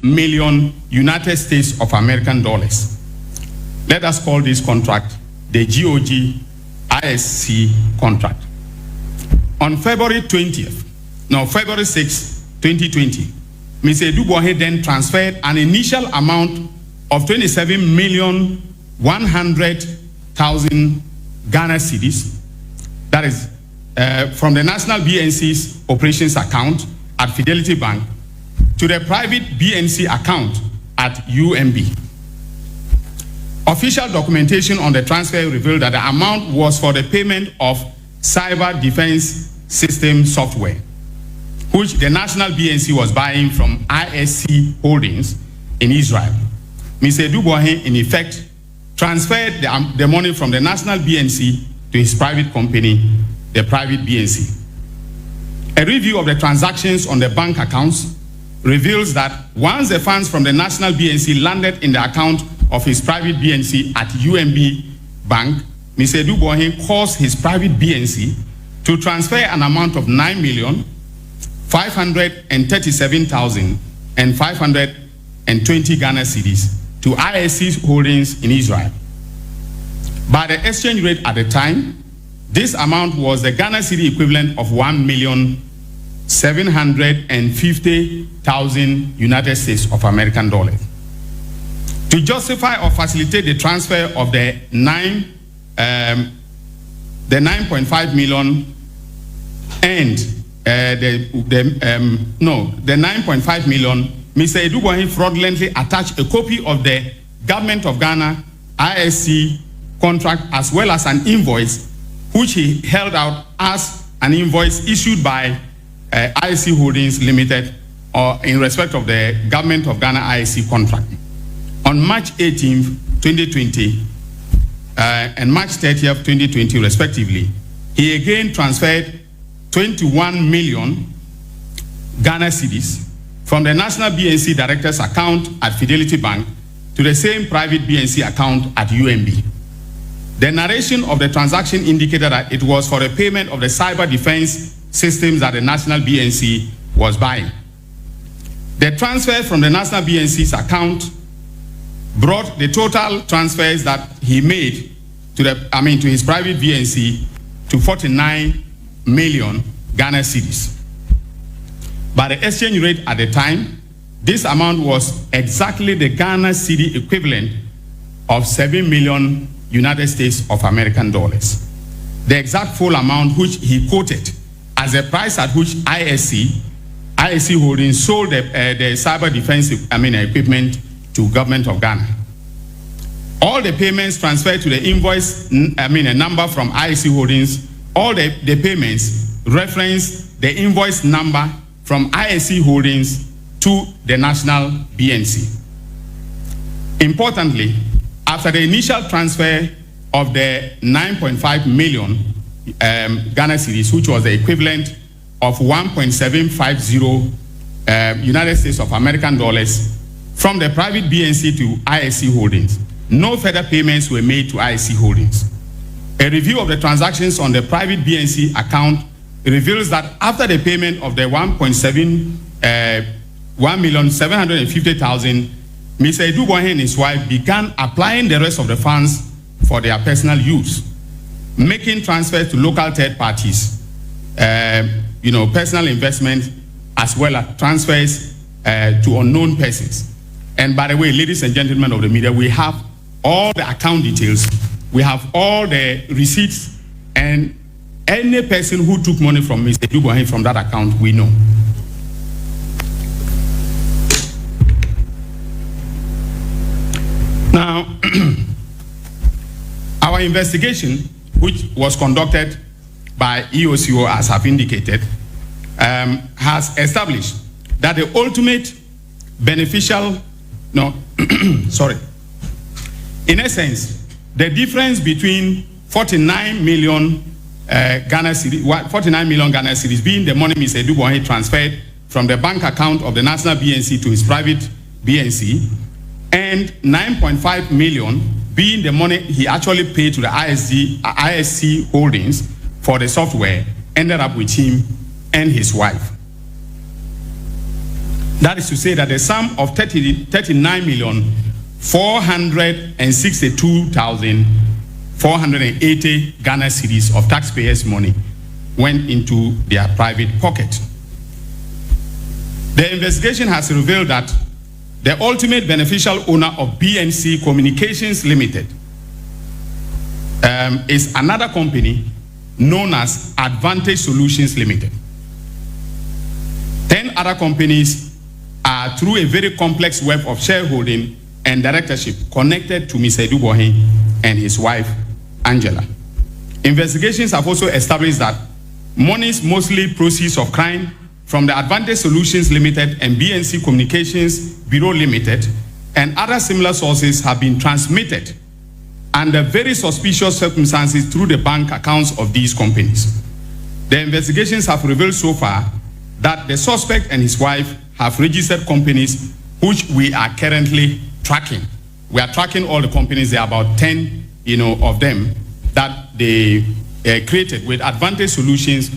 million United States of American dollars. Let us call this contract the GOG ISC contract. On February 6, 2020, Mr. Adu-Boahene then transferred an initial amount of 27,100,000 Ghana cedis, that is from the National BNC's operations account at Fidelity Bank to the private BNC account at UMB. Official documentation on the transfer revealed that the amount was for the payment of cyber defense system software, which the National BNC was buying from ISC Holdings in Israel. Mr. Adu-Boahene, in effect, transferred the money from the National BNC to his private company, the private BNC. A review of the transactions on the bank accounts reveals that once the funds from the National BNC landed in the account of his private BNC at UMB Bank, Mr. Adu-Boahene caused his private BNC to transfer an amount of 9,537,520 Ghana cedis to ISC Holdings in Israel. By the exchange rate at the time, this amount was the Ghana cedi equivalent of 1,750,000 United States of American dollars. To justify or facilitate the transfer of the 9.5 million and the 9.5 million, Mr. Adu-Boahene fraudulently attached a copy of the Government of Ghana ISC contract as well as an invoice which he held out as an invoice issued by ISC Holdings Limited or in respect of the Government of Ghana ISC contract. On March 18, 2020 and March 30, 2020 respectively, he again transferred 21 million Ghana cedis from the National BNC Director's account at Fidelity Bank to the same private BNC account at UMB. The narration of the transaction indicated that it was for the payment of the cyber defense systems that the National BNC was buying. The transfer from the National BNC's account brought the total transfers that he made to his private BNC to 49 million Ghana cedis. By the exchange rate at the time, this amount was exactly the Ghana cedi equivalent of 7 million United States of American dollars. The exact full amount which he quoted as the price at which ISC Holdings sold the cyber defense equipment to Government of Ghana. All the payments transferred to the invoice, a number from ISC Holdings, all the payments reference the invoice number from ISC Holdings to the National BNC. Importantly, after the initial transfer of the 9.5 million Ghana cedis, which was the equivalent of 1.750 United States of American dollars from the private BNC to ISC Holdings, no further payments were made to ISC Holdings. A review of the transactions on the private BNC account reveals that after the payment of the 1,750,000, Mr. Adu-Boahene and his wife began applying the rest of the funds for their personal use, making transfers to local third parties, personal investment, as well as transfers to unknown persons. And by the way, ladies and gentlemen of the media, we have all the account details, we have all the receipts, and any person who took money from Mr. Adu-Boahene from that account, we know. Now, our investigation, which was conducted by EOCO, as I've indicated, has established that the ultimate beneficial, in essence, the difference between 49 million Ghana cedis being the money Mr. Adu-Boahene transferred from the bank account of the National BNC to his private BNC, and 9.5 million being the money he actually paid to the ISC Holdings for the software, ended up with him and his wife. That is to say that the sum of 39,462,480 Ghana cedis of taxpayers' money went into their private pocket. The investigation has revealed that the ultimate beneficial owner of BNC Communications Limited is another company known as Advantage Solutions Limited. 10 other companies are through a very complex web of shareholding and directorship connected to Mr. Adu-Boahene and his wife, Angela. Investigations have also established that monies, mostly proceeds of crime, from the Advantage Solutions Limited and BNC Communications Bureau Limited and other similar sources have been transmitted under very suspicious circumstances through the bank accounts of these companies. The investigations have revealed so far that the suspect and his wife have registered companies which we are currently tracking. We are tracking all the companies. There are about 10, of them that they created with Advantage Solutions,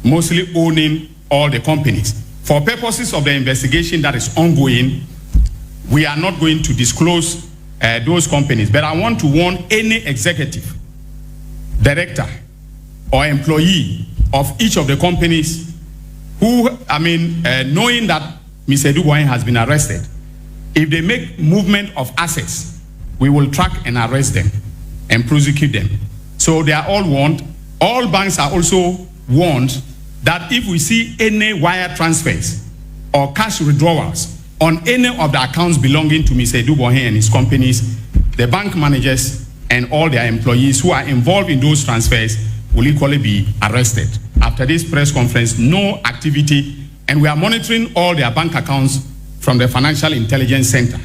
mostly owning all the companies. For purposes of the investigation that is ongoing, we are not going to disclose those companies, but I want to warn any executive, director, or employee of each of the companies who, knowing that Mr. Adu-Boahene has been arrested, if they make movement of assets, we will track and arrest them and prosecute them. So they are all warned. All banks are also warned that if we see any wire transfers or cash withdrawals on any of the accounts belonging to Mr. Adu-Boahene and his companies, the bank managers and all their employees who are involved in those transfers will equally be arrested. After this press conference, no activity, and we are monitoring all their bank accounts from the Financial Intelligence Center.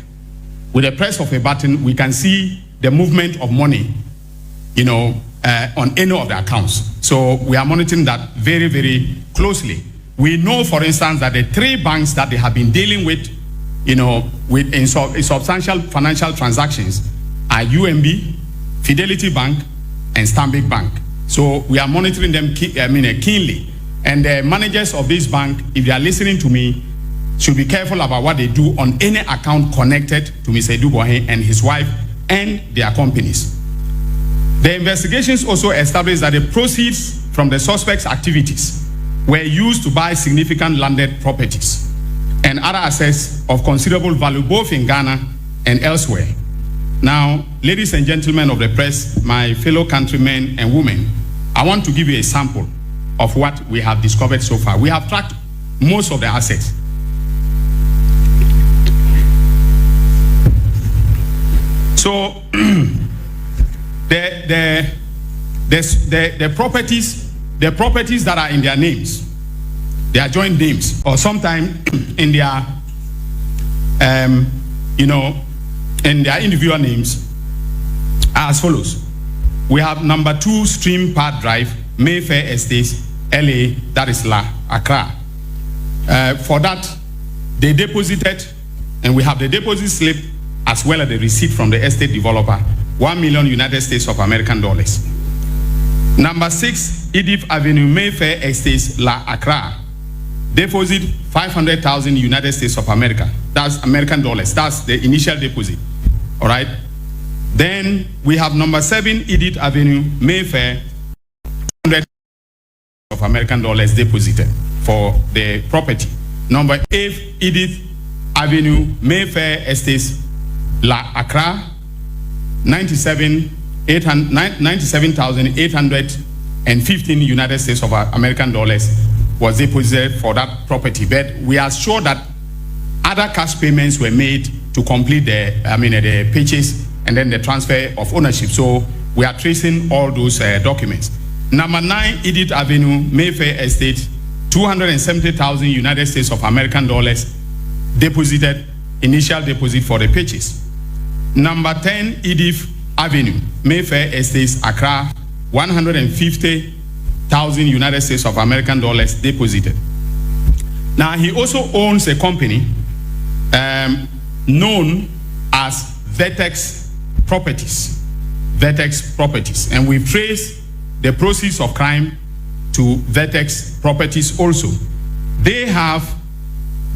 With the press of a button, we can see the movement of money, on any of the accounts. So we are monitoring that very, very closely. We know, for instance, that the 3 banks that they have been dealing with, in substantial financial transactions are UMB, Fidelity Bank, and Stanbic Bank. So we are monitoring them keenly. And the managers of this bank, if they are listening to me, should be careful about what they do on any account connected to Mr. Adu-Boahene and his wife and their companies. The investigations also established that the proceeds from the suspect's activities were used to buy significant landed properties and other assets of considerable value both in Ghana and elsewhere. Now, ladies and gentlemen of the press, my fellow countrymen and women, I want to give you a sample of what we have discovered so far. We have tracked most of the assets. So the properties that are in their names, their joint names, or sometimes in their in their individual names, are as follows. We have number 2 Stream Park Drive, Mayfair Estates, LA, that is Accra. For that, they deposited, and we have the deposit slip as well as the receipt from the estate developer, $1 million United States of American dollars. Number 6, Edith Avenue, Mayfair Estates, Accra. Deposit 500,000 United States of America. That's American dollars. That's the initial deposit. All right. Then we have number 7, Edith Avenue, Mayfair, 100 of American dollars deposited for the property. Number 8, Edith Avenue, Mayfair Estates, Accra, 97,815 United States of American dollars was deposited for that property. But we are sure that other cash payments were made to complete the purchase and then the transfer of ownership. So we are tracing all those documents. Number 9, Edith Avenue, Mayfair Estate, 270,000 United States of American dollars deposited, initial deposit for the purchase. Number 10, Edith Avenue, Mayfair Estates, Accra, 150,000 United States of American dollars deposited. Now he also owns a company known as Vertex Properties. Vertex Properties, and we've traced the proceeds of crime to Vertex Properties also. They have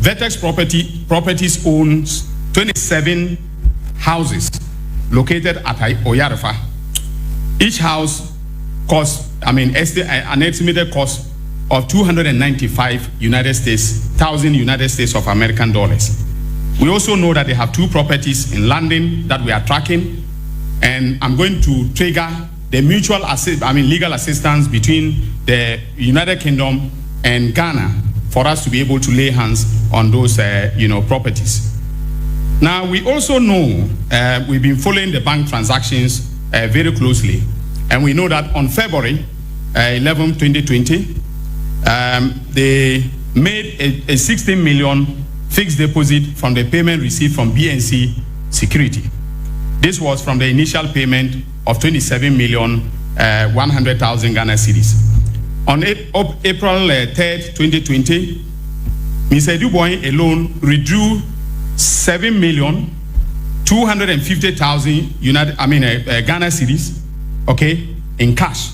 Vertex Properties owns 27 houses located at Oyarefa. Each house costs, an estimated cost of $295,000 United States of American dollars. We also know that they have 2 properties in London that we are tracking, and I'm going to trigger the mutual legal assistance between the United Kingdom and Ghana for us to be able to lay hands on those properties. Now, we also know we've been following the bank transactions very closely, and we know that on February 11, 2020, they made a 16 million fixed deposit from the payment received from BNC Security. This was from the initial payment of 27,100,000 Ghana cedis. On April 3rd, 2020, Mr. Adu-Boahene alone withdrew 7,250,000 Ghana cedis, okay, in cash.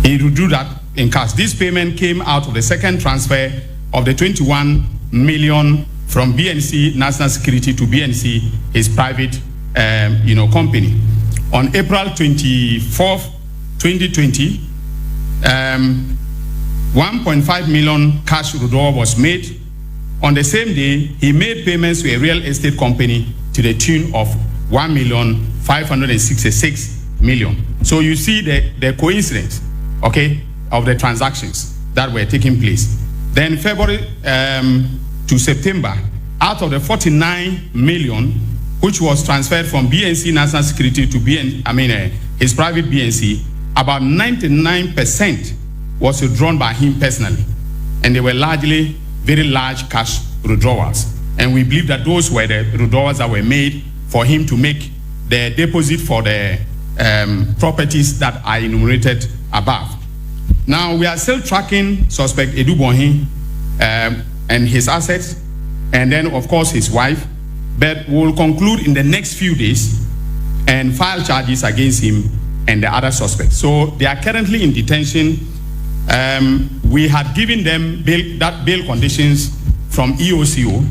He withdrew that in cash. This payment came out of the second transfer of the 21 million from BNC National Security to BNC, his private company. On April 24th, 2020, 1.5 million cash withdrawal was made. On the same day, he made payments to a real estate company to the tune of 1,566,000. So you see the coincidence, okay, of the transactions that were taking place. Then February to September, out of the 49 million, which was transferred from BNC National Security to his private BNC, about 99% was withdrawn by him personally. And they were largely very large cash withdrawals. And we believe that those were the withdrawals that were made for him to make the deposit for the properties that are enumerated above. Now, we are still tracking suspect Adu-Boahene and his assets, and then, of course, his wife. But we'll conclude in the next few days and file charges against him and the other suspects. So they are currently in detention. We had given them bail conditions from EOCO,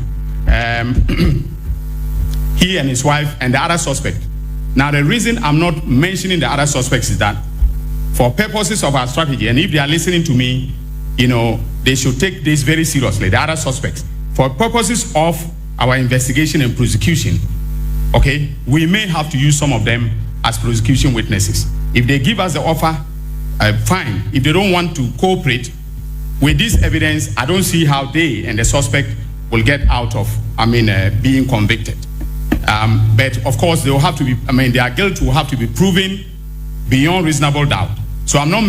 he and his wife and the other suspect. Now, the reason I'm not mentioning the other suspects is that for purposes of our strategy, and if they are listening to me, they should take this very seriously, the other suspects. For purposes of our investigation and prosecution, okay, we may have to use some of them as prosecution witnesses. If they give us the offer, fine. If they don't want to cooperate with this evidence, I don't see how they and the suspect will get out of, being convicted. But of course, they will have to be, their guilt will have to be proven beyond reasonable doubt. So I'm not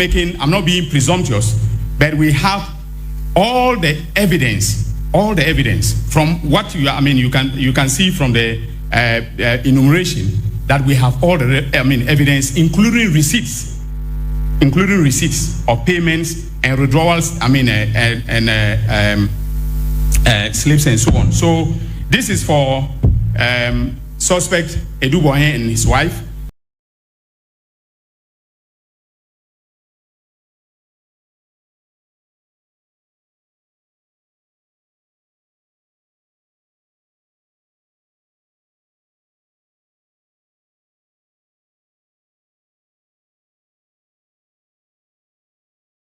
being presumptuous, but we have all the evidence from what you can see from the enumeration that we have all the evidence, including receipts of payments and withdrawals, slips and so on. So this is for suspect Adu-Boahene and his wife.